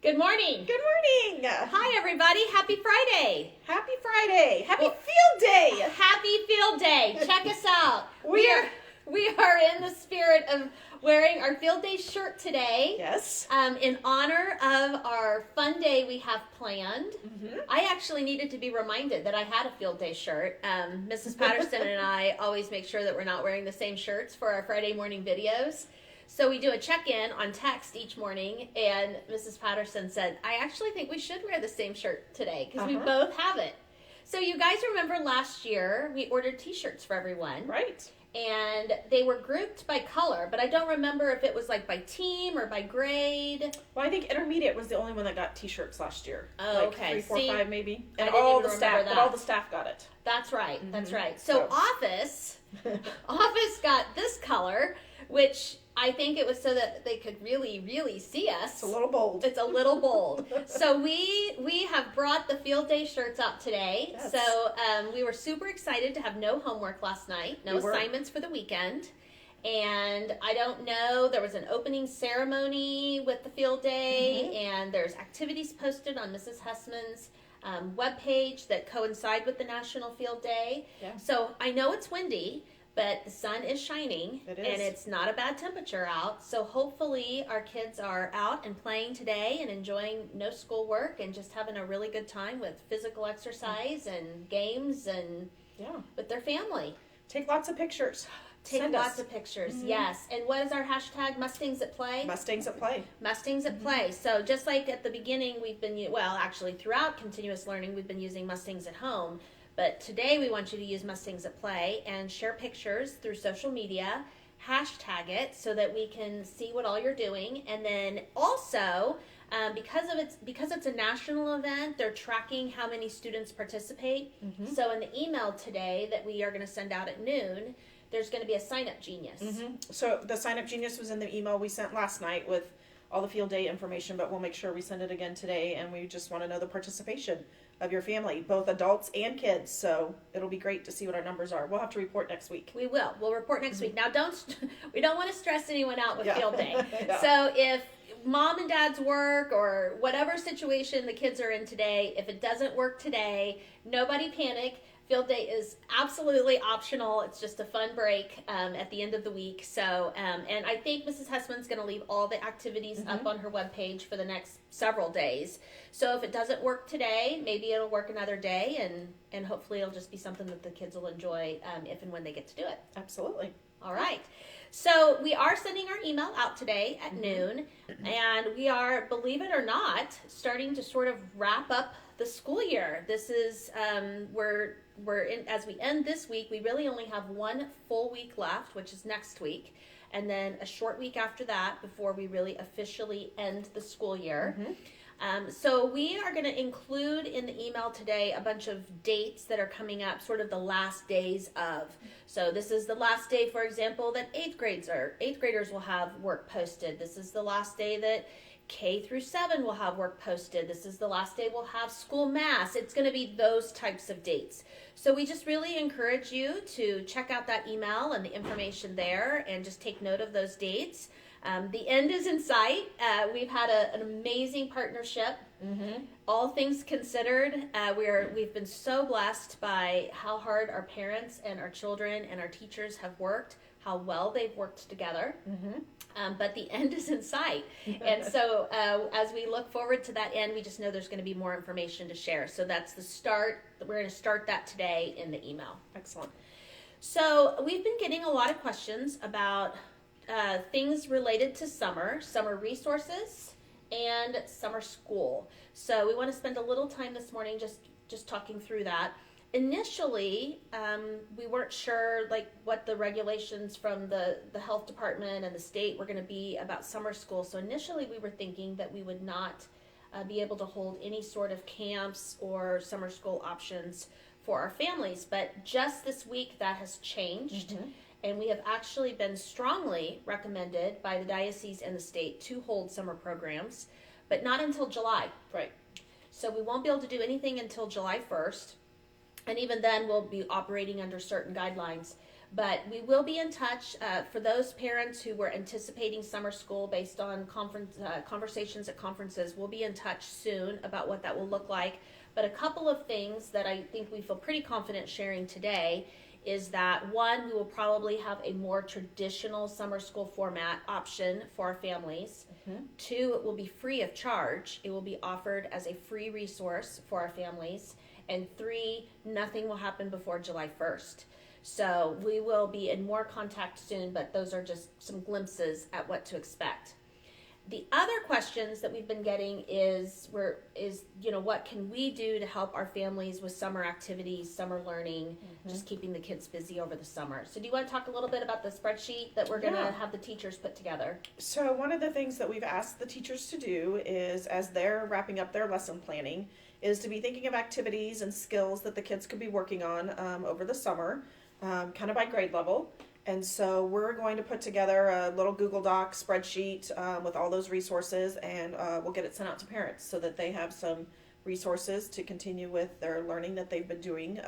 Good morning. Good morning. Hi, everybody. Happy Friday. Happy Friday. Happy Field Day. Happy Field Day. Check us out. We are in the spirit of wearing our Field Day shirt today. Yes. In honor of our fun day we have planned. Mm-hmm. I actually needed to be reminded that I had a Field Day shirt. Mrs. Patterson and I always make sure that we're not wearing the same shirts for our Friday morning videos. So we do a check-in on text each morning, and Mrs. Patterson said, I actually think we should wear the same shirt today because we both have it. So you guys remember last year we ordered t-shirts for everyone. Right. And they were grouped by color, but I don't remember if it was like by team or by grade. Well, I think intermediate was the only one that got t-shirts last year. Oh, like okay. 3, 4, 5 maybe. I And didn't all even the remember staff, that. but all the staff got it. That's right. Mm-hmm. That's right. So office got this color, which I think it was so that they could really, really see us. It's a little bold. It's a little bold. So we have brought the Field Day shirts out today. Yes. So we were super excited to have no homework last night, no assignments for the weekend. And I don't know, there was an opening ceremony with the Field Day, and there's activities posted on Mrs. Hessman's webpage that coincide with the National Field Day. Yeah. So I know it's windy, but the sun is shining, It is. and it's not a bad temperature out. So hopefully our kids are out and playing today and enjoying no schoolwork and just having a really good time with physical exercise and games and with their family. Take lots of pictures. Take Send lots us. of pictures, yes. And what is our hashtag? Mustangs at Play? Mustangs at Play. Mustangs at Play. So just like at the beginning, we've been, actually throughout continuous learning, we've been using Mustangs at Home. But today we want you to use Mustangs at Play and share pictures through social media, hashtag it so that we can see what all you're doing. And then also, because it's a national event, they're tracking how many students participate. So in the email today that we are going to send out at noon, there's going to be a sign-up genius. So the sign-up genius was in the email we sent last night with all the Field Day information, but we'll make sure we send it again today, and we just want to know the participation of your family, both adults and kids. So it'll be great to see what our numbers are. We'll have to report next week. We will. We'll report next week. Now, we don't want to stress anyone out with Field Day. Yeah. So if mom and dad's work or whatever situation the kids are in today, if it doesn't work today, nobody panic. Field Day is absolutely optional. It's just a fun break at the end of the week. So, and I think Mrs. Hessman's going to leave all the activities up on her webpage for the next several days. So if it doesn't work today, maybe it'll work another day, and hopefully it'll just be something that the kids will enjoy if and when they get to do it. Absolutely. All right. So we are sending our email out today at noon, and we are, believe it or not, starting to sort of wrap up the school year. This is we're in, as we end this week, we really only have one full week left, which is next week, and then a short week after that before we really officially end the school year. So we are going to include in the email today a bunch of dates that are coming up, sort of the last days of. So this is the last day, for example, that 8th graders will have work posted. This is the last day that K through 7 will have work posted. This is the last day we'll have school mass. It's going to be those types of dates. So we just really encourage you to check out that email and the information there and just take note of those dates. The end is in sight. We've had an amazing partnership. All things considered, we've been so blessed by how hard our parents and our children and our teachers have worked, how well they've worked together. But the end is in sight. And so as we look forward to that end, we just know there's going to be more information to share. So that's the start. We're going to start that today in the email. Excellent. So we've been getting a lot of questions about things related to summer resources, and summer school. So we want to spend a little time this morning just talking through that. Initially, we weren't sure what the regulations from the health department and the state were going to be about summer school. So initially we were thinking that we would not be able to hold any sort of camps or summer school options for our families. But just this week that has changed. And we have actually been strongly recommended by the diocese and the state to hold summer programs, but not until July. Right. So we won't be able to do anything until July 1st. And even then, we'll be operating under certain guidelines. But we will be in touch for those parents who were anticipating summer school based on conversations at conferences. We'll be in touch soon about what that will look like. But a couple of things that I think we feel pretty confident sharing today is that, one, we will probably have a more traditional summer school format option for our families. Mm-hmm. Two, it will be free of charge. It will be offered as a free resource for our families. And three, nothing will happen before July 1st. So we will be in more contact soon, but those are just some glimpses at what to expect. The other questions that we've been getting is what can we do to help our families with summer activities, summer learning, just keeping the kids busy over the summer. So do you want to talk a little bit about the spreadsheet that we're going to have the teachers put together? So one of the things that we've asked the teachers to do is, as they're wrapping up their lesson planning, is to be thinking of activities and skills that the kids could be working on over the summer. Kind of by grade level. And so we're going to put together a little Google Doc spreadsheet with all those resources, and we'll get it sent out to parents so that they have some resources to continue with their learning that they've been doing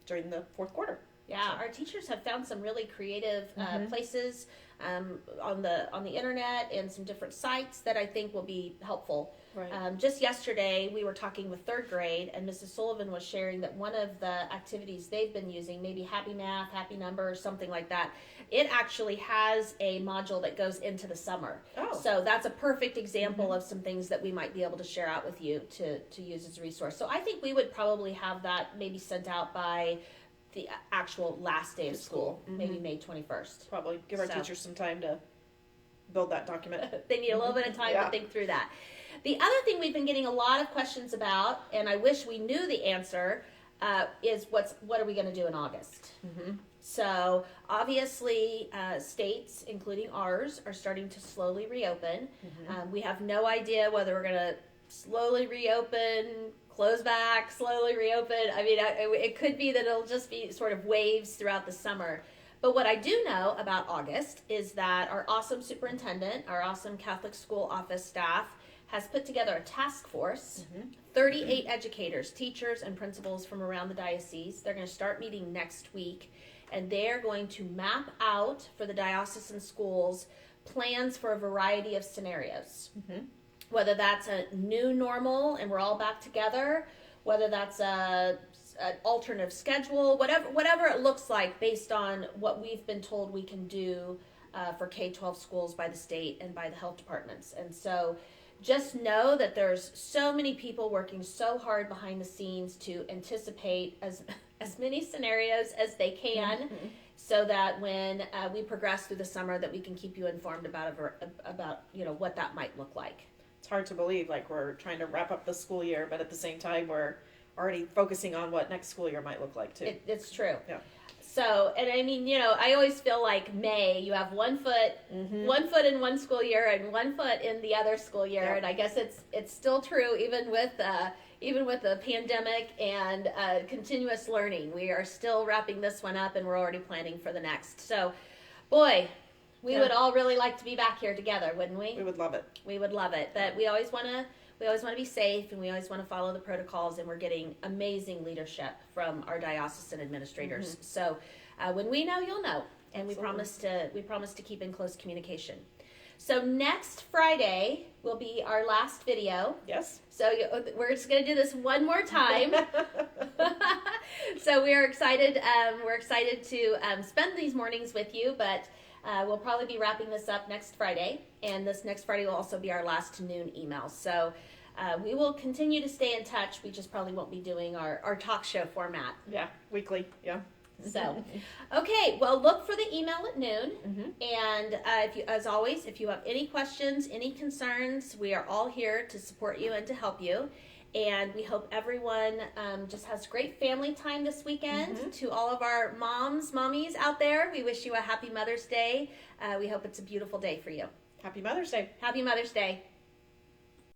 during the fourth quarter. Yeah, our teachers have found some really creative places on the internet and some different sites that I think will be helpful. Right. Just yesterday, we were talking with third grade, and Mrs. Sullivan was sharing that one of the activities they've been using, maybe Happy Math, Happy Number, or something like that, it actually has a module that goes into the summer. Oh. So that's a perfect example of some things that we might be able to share out with you to use as a resource. So I think we would probably have that maybe sent out by the actual last day of school, maybe May 21st. Probably give our teachers some time to build that document. They need a little bit of time to think through that. The other thing we've been getting a lot of questions about, and I wish we knew the answer, is what are we going to do in August? So obviously states, including ours, are starting to slowly reopen. We have no idea whether we're going to slowly reopen, close back, slowly reopen. I mean, it could be that it'll just be sort of waves throughout the summer. But what I do know about August is that our awesome superintendent, our awesome Catholic school office staff, has put together a task force, 38 educators, teachers, and principals from around the diocese. They're going to start meeting next week, and they're going to map out for the diocesan schools plans for a variety of scenarios. Whether that's a new normal and we're all back together, whether that's an alternative schedule, whatever it looks like based on what we've been told we can do for K-12 schools by the state and by the health departments. And so just know that there's so many people working so hard behind the scenes to anticipate as many scenarios as they can, so that when we progress through the summer, that we can keep you informed about what that might look like. It's hard to believe, like we're trying to wrap up the school year, but at the same time, we're already focusing on what next school year might look like too. It's true. Yeah. So, and I mean, I always feel like May, you have one foot in one school year and one foot in the other school year, and I guess it's still true even with the pandemic and continuous learning. We are still wrapping this one up, and we're already planning for the next. So, boy, we would all really like to be back here together, wouldn't we? We would love it. We would love it, but we always want to be safe, and we always want to follow the protocols, and we're getting amazing leadership from our diocesan administrators. So when we know, you'll know, and we promise to keep in close communication. So next Friday will be our last video. Yes. So we're just going to do this one more time. So we're excited. We're excited to spend these mornings with you, but we'll probably be wrapping this up next Friday, and this next Friday will also be our last noon email. So we will continue to stay in touch. We just probably won't be doing our talk show format. Yeah, weekly. Yeah. So, okay, well, look for the email at noon. And as always, if you have any questions, any concerns, we are all here to support you and to help you. And we hope everyone just has great family time this weekend. To all of our mommies out there, we wish you a happy Mother's Day. We hope it's a beautiful day for you. Happy Mother's Day. Happy Mother's Day.